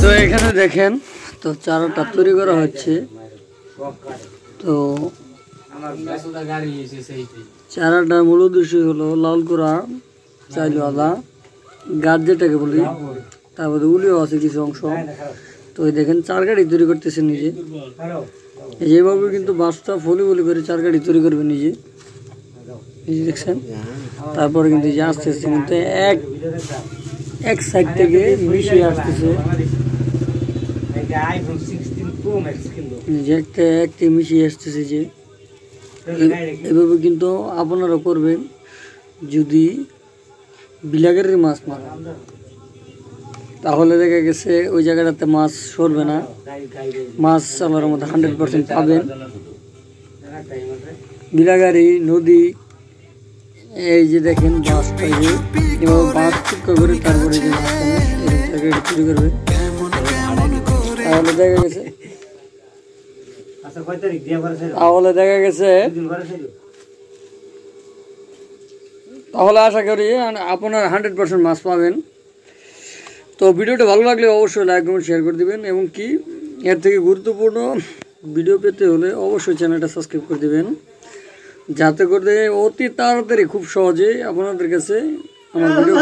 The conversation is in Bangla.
তো এখানে দেখেন তো চারাটা তৈরি করা হচ্ছে। তো চারাটার মূল উদ্দেশ্য হলো লাল করা চাইল আদা গাছ যেটাকে বলি, তারপরে উলিও আছে কিছু অংশ। তো এই দেখেন চার গাড়ি তৈরি করতেছে নিজে, যেভাবে কিন্তু বাঁশটা ফলি ফলি করে চার গাড়ি তৈরি করবে নিজে, এই যে দেখছেন। তারপরে কিন্তু যে আস্তে আস্তে কিন্তু এক সাইড থেকে মিশিয়ে আসতেছে, একটা মিশিয়ে আসতেছে। যে এভাবে কিন্তু আপনারা করবেন যদি বিলাগের মাছ মারেন, তাহলে দেখা গেছে ওই জায়গাটাতে মাছ সরবে না, মাছ আল্লাহর মধ্যে 100% পাবেন। বিলাগাড়ি নদী, এই যে দেখেন বাঁশটা যে এভাবে বাঁশ চুক্কা করে তারপরে যে মাছখানে তৈরি করবে, তাহলে দেখা গেছে তাহলে আশা করি আপনার 100% মাছ পাবেন। তো ভিডিওটা ভালো লাগলে অবশ্যই লাইক কমেন্ট শেয়ার করে দিবেন, এবং কি এর থেকে গুরুত্বপূর্ণ ভিডিও পেতে হলে অবশ্যই চ্যানেলটা সাবস্ক্রাইব করে দিবেন, যাতে করে অতি তাড়াতাড়ি খুব সহজেই আপনাদের কাছে আমার ভিডিও